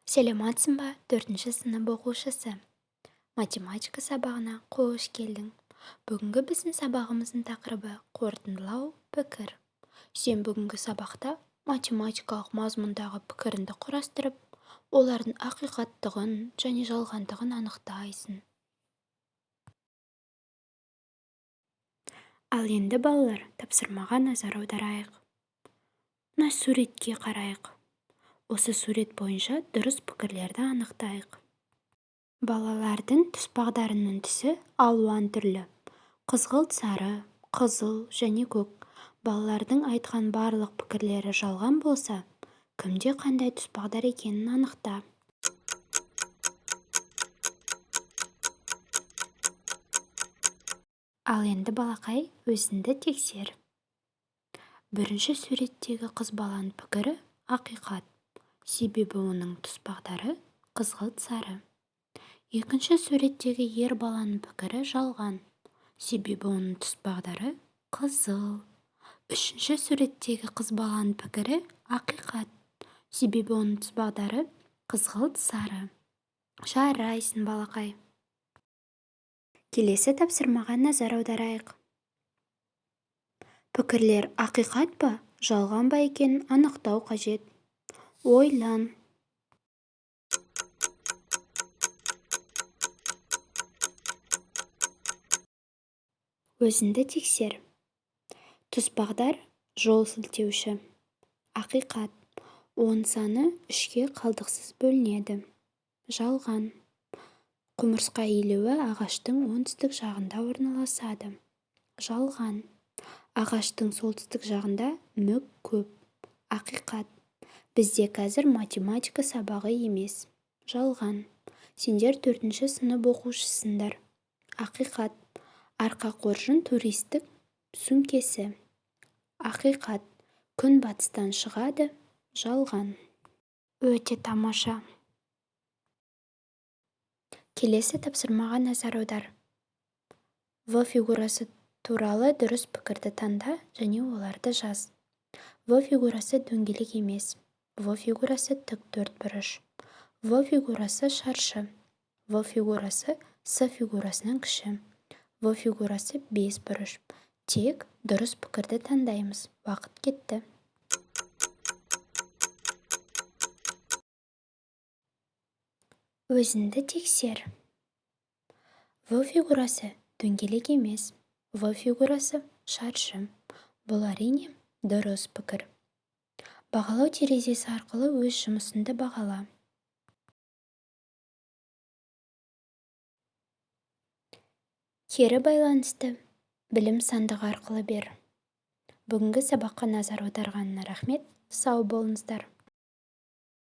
Сәлематсың ба, 4-ші сынып оқушысы. Математика сабағына қош келдің. Бүгінгі біздің сабағымыздың тақырыбы қорытындылау пікір. Сен бүгінгі сабақта математикалық мазмұндағы пікірінді құрастырып, олардың ақиқаттығын және жалғандығын анықтайсың. Ал енді балалар, тапсырмаға назар аударайық. Мына суретке қарайық. Осы сурет бойынша дұрыс пікірлерді анықтайық. Балалардың тұспағдарының түсі алуан түрлі. Қызғылт сары, қызыл және көк. Балалардың айтқан барлық пікірлері жалған болса, кімде қандай тұспағдар екенін анықта. Ал енді балақай, өзіңді тексер. Бірінші суреттегі қыз баланың пікірі ақиқат, себебі оның тұспағдары қызғылт сары. Екінші суреттегі ер баланың пікірі жалған, себебі оның тұспағдары қызыл. Үшінші суреттегі қыз баланың пікірі ақиқат, себебі оның тұспағдары қызғылт сары. Жарайсың, балақай. Келесі тапсырмаға назар аударайық. Пікірлер ақиқат па, жалған ба екенін анықтау қажет. Ойлан. Өзіңді тексер. Тұспағдар жол сілтеуші. Ақиқат. 10 саны 3-ке қалдықсыз бөлінеді. Жалған. Құмырсқа илеуі ағаштың оңтүстік жағында орналасады. Жалған. Ағаштың солтүстік жағында мүк көп. Ақиқат. Бізде қазір математика сабағы емес. Жалған. Сендер 4-ші сынып оқушысыңдар. Ақиқат. Арқа қоржын туристік сөмкесі. Ақиқат. Күн батыстан шығады. Жалған. Өте тамаша. Келесі тапсырмаға назар аудар. В фигурасы туралы дұрыс пікірді таңда және оларды жаз. В фигурасы дөңгелек емес. В фигурасы тік төртбұрыш. В фигурасы шаршы. В фигурасы С фигурасынан кіші. В фигурасы бес бұрыш. Тек дұрыс пікірді таңдаймыз. Уақыт кетті. Өзіңді тексер. В фигурасы дөңгелек емес. В фигурасы шаршы. Бұл әрине дұрыс пікір. Бағалау терезесі арқылы өз жұмысыңды бағала. Кері байланысты білім сандығы арқылы бер. Бүгінгі сабаққа назар аударғанына рахмет. Сау болыңыздар.